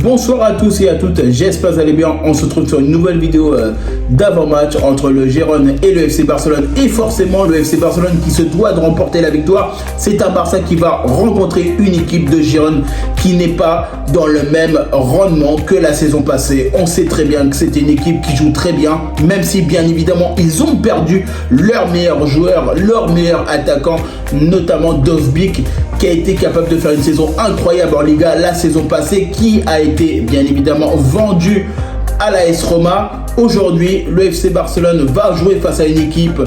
Bonsoir à tous et à toutes, j'espère que vous allez bien. On se retrouve sur une nouvelle vidéo d'avant-match entre le Gérone et le FC Barcelone. Et forcément le FC Barcelone qui se doit de remporter la victoire. C'est un Barça qui va rencontrer une équipe de Gérone qui n'est pas dans le même rendement que la saison passée. On sait très bien que c'est une équipe qui joue très bien, même si bien évidemment ils ont perdu leur meilleur joueur, leur meilleur attaquant, notamment Dovbyk, qui a été capable de faire une saison incroyable en Liga la saison passée, qui a été bien évidemment vendu à l'AS Roma. Aujourd'hui, le FC Barcelone va jouer face à une équipe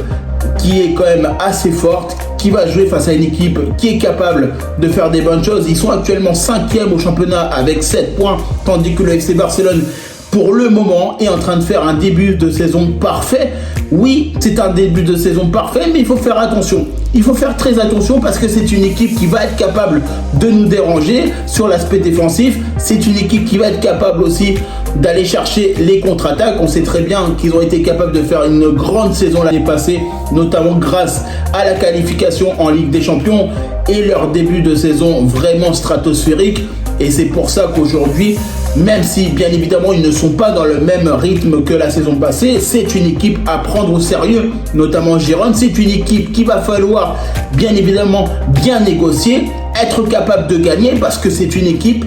qui est quand même assez forte, qui va jouer face à une équipe qui est capable de faire des bonnes choses. Ils sont actuellement 5e au championnat avec 7 points, tandis que le FC Barcelone, pour le moment, est en train de faire un début de saison parfait. Oui, c'est un début de saison parfait, mais il faut faire attention. Il faut faire très attention parce que c'est une équipe qui va être capable de nous déranger sur l'aspect défensif. C'est une équipe qui va être capable aussi d'aller chercher les contre-attaques. On sait très bien qu'ils ont été capables de faire une grande saison l'année passée, notamment grâce à la qualification en Ligue des Champions et leur début de saison vraiment stratosphérique. Et c'est pour ça qu'aujourd'hui, même si bien évidemment ils ne sont pas dans le même rythme que la saison passée, c'est une équipe à prendre au sérieux, notamment Gérone. C'est une équipe qu'il va falloir bien évidemment bien négocier, être capable de gagner, parce que c'est une équipe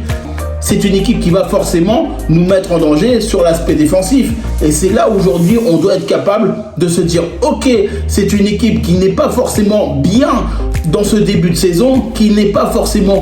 qui va forcément nous mettre en danger sur l'aspect défensif. Et c'est là aujourd'hui on doit être capable de se dire ok, c'est une équipe qui n'est pas forcément bien dans ce début de saison, qui n'est pas forcément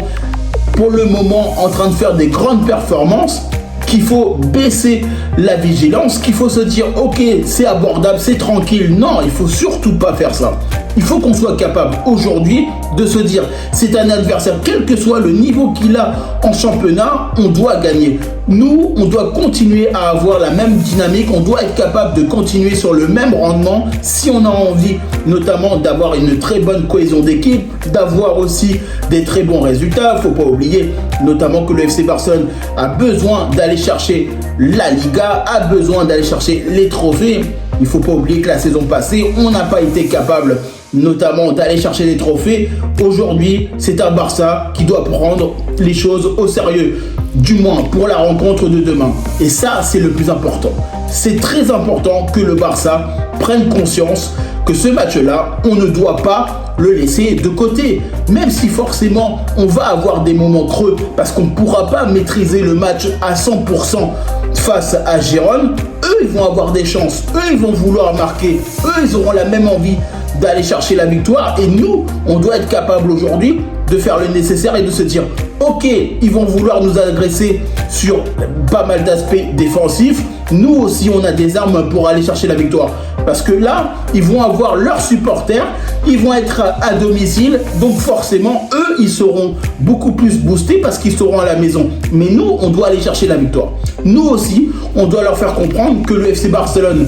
pour le moment en train de faire des grandes performances, qu'il faut baisser la vigilance, qu'il faut se dire ok, c'est abordable, c'est tranquille. Non, il faut surtout pas faire ça. Il faut qu'on soit capable aujourd'hui de se dire c'est un adversaire, quel que soit le niveau qu'il a en championnat, on doit gagner. Nous, on doit continuer à avoir la même dynamique, on doit être capable de continuer sur le même rendement si on a envie notamment d'avoir une très bonne cohésion d'équipe, d'avoir aussi des très bons résultats. Il ne faut pas oublier notamment que le FC Barcelone a besoin d'aller chercher la Liga, a besoin d'aller chercher les trophées. Il ne faut pas oublier que la saison passée, on n'a pas été capable notamment d'aller chercher des trophées. Aujourd'hui, c'est un Barça qui doit prendre les choses au sérieux, du moins pour la rencontre de demain. Et ça, c'est le plus important. C'est très important que le Barça prenne conscience que ce match-là, on ne doit pas le laisser de côté. Même si forcément, on va avoir des moments creux, parce qu'on ne pourra pas maîtriser le match à 100% face à Gérone. Eux, ils vont avoir des chances. Eux, ils vont vouloir marquer. Eux, ils auront la même envie d'aller chercher la victoire. Et nous, on doit être capable aujourd'hui de faire le nécessaire et de se dire ok, ils vont vouloir nous agresser sur pas mal d'aspects défensifs. Nous aussi, on a des armes pour aller chercher la victoire. Parce que là, ils vont avoir leurs supporters, ils vont être à domicile. Donc forcément, eux, ils seront beaucoup plus boostés parce qu'ils seront à la maison. Mais nous, on doit aller chercher la victoire. Nous aussi, on doit leur faire comprendre que le FC Barcelone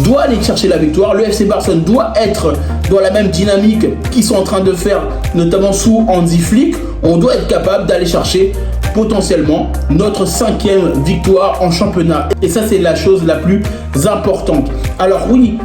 doit aller chercher la victoire. Le FC Barcelone doit être dans la même dynamique qu'ils sont en train de faire, notamment sous Hansi Flick. On doit être capable d'aller chercher potentiellement notre 5e victoire en championnat. Et ça, c'est la chose la plus importante. Alors oui,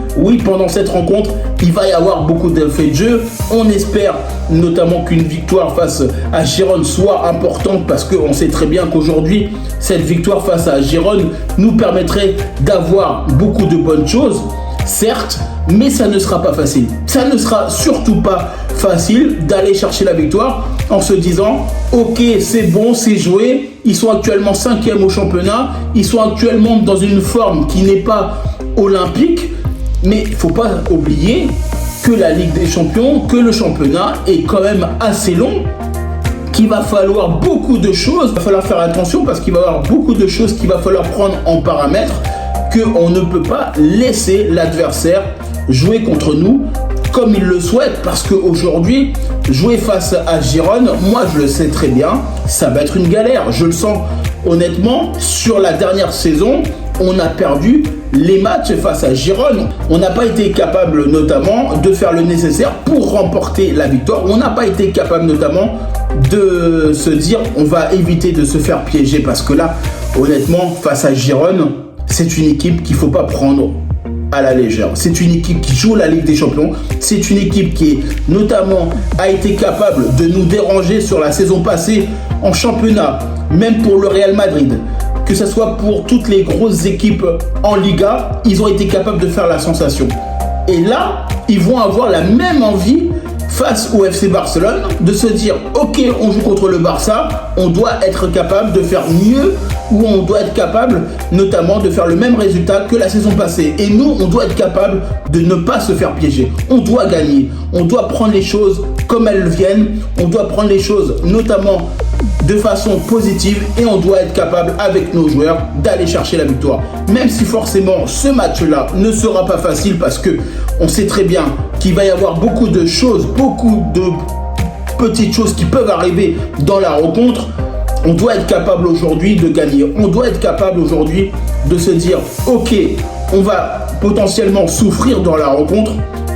pendant cette rencontre, il va y avoir beaucoup d'effets de jeu. On espère notamment qu'une victoire face à Gérone soit importante, parce qu'on sait très bien qu'aujourd'hui, cette victoire face à Gérone nous permettrait d'avoir beaucoup de bonnes choses, certes, mais ça ne sera pas facile. Ça ne sera surtout pas facile d'aller chercher la victoire en se disant ok, c'est bon, c'est joué. Ils sont actuellement 5e au championnat. Ils sont actuellement dans une forme qui n'est pas olympique. Mais il ne faut pas oublier que la Ligue des Champions, que le championnat est quand même assez long, qu'il va falloir beaucoup de choses. Il va falloir faire attention parce qu'il va y avoir beaucoup de choses qu'il va falloir prendre en paramètre, qu'on ne peut pas laisser l'adversaire jouer contre nous comme il le souhaite, parce qu'aujourd'hui, jouer face à Gérone, moi je le sais très bien, ça va être une galère. Je le sens honnêtement. Sur la dernière saison, on a perdu les matchs face à Gérone. On n'a pas été capable notamment de faire le nécessaire pour remporter la victoire. On n'a pas été capable notamment de se dire on va éviter de se faire piéger, parce que là, honnêtement, face à Gérone, c'est une équipe qu'il ne faut pas prendre à la légère. C'est une équipe qui joue la Ligue des Champions. C'est une équipe qui notamment a été capable de nous déranger sur la saison passée en championnat, même pour le Real Madrid, que ce soit pour toutes les grosses équipes en Liga, ils ont été capables de faire la sensation. Et là, ils vont avoir la même envie face au FC Barcelone de se dire ok, on joue contre le Barça, on doit être capable de faire mieux, ou on doit être capable notamment de faire le même résultat que la saison passée. Et nous, on doit être capable de ne pas se faire piéger. On doit gagner, on doit prendre les choses comme elles viennent, on doit prendre les choses notamment de façon positive, et on doit être capable avec nos joueurs d'aller chercher la victoire. Même si forcément ce match-là ne sera pas facile, parce que on sait très bien qu'il va y avoir beaucoup de choses, beaucoup de petites choses qui peuvent arriver dans la rencontre. On doit être capable aujourd'hui de gagner. On doit être capable aujourd'hui de se dire ok, on va potentiellement souffrir dans la rencontre,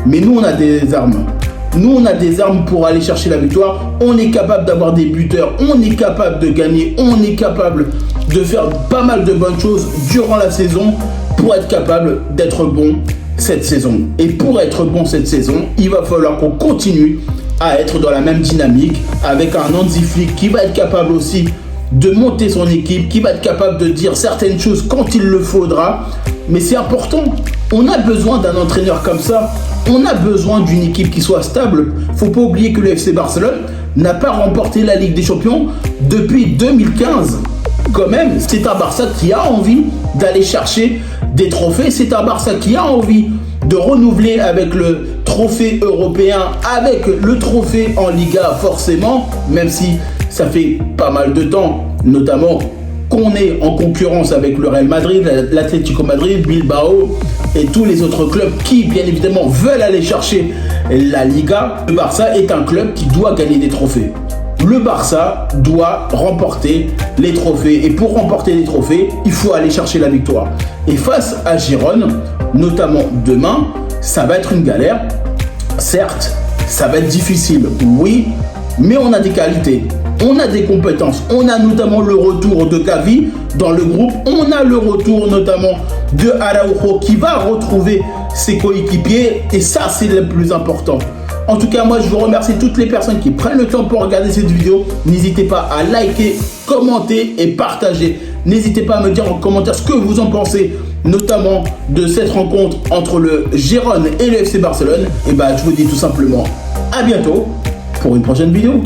mais nous on a des armes. Nous, on a des armes pour aller chercher la victoire. On est capable d'avoir des buteurs. On est capable de gagner. On est capable de faire pas mal de bonnes choses durant la saison pour être capable d'être bon cette saison. Et pour être bon cette saison, il va falloir qu'on continue à être dans la même dynamique avec un Hansi Flick qui va être capable aussi de monter son équipe, qui va être capable de dire certaines choses quand il le faudra. Mais c'est important. On a besoin d'un entraîneur comme ça. On a besoin d'une équipe qui soit stable. Faut pas oublier que le FC Barcelone n'a pas remporté la Ligue des Champions depuis 2015. Quand même, c'est un Barça qui a envie d'aller chercher des trophées. C'est un Barça qui a envie de renouveler avec le trophée européen, avec le trophée en Liga forcément, même si ça fait pas mal de temps, notamment qu'on est en concurrence avec le Real Madrid, l'Atlético Madrid, Bilbao et tous les autres clubs qui, bien évidemment, veulent aller chercher la Liga. Le Barça est un club qui doit gagner des trophées. Le Barça doit remporter les trophées. Et pour remporter les trophées, il faut aller chercher la victoire. Et face à Girone, notamment demain, ça va être une galère. Certes, ça va être difficile, oui, mais on a des qualités. On a des compétences, on a notamment le retour de Gavi dans le groupe, on a le retour notamment de Araujo qui va retrouver ses coéquipiers, et ça c'est le plus important. En tout cas, moi je vous remercie toutes les personnes qui prennent le temps pour regarder cette vidéo. N'hésitez pas à liker, commenter et partager. N'hésitez pas à me dire en commentaire ce que vous en pensez, notamment de cette rencontre entre le Girone et le FC Barcelone. Et bah je vous dis tout simplement à bientôt pour une prochaine vidéo.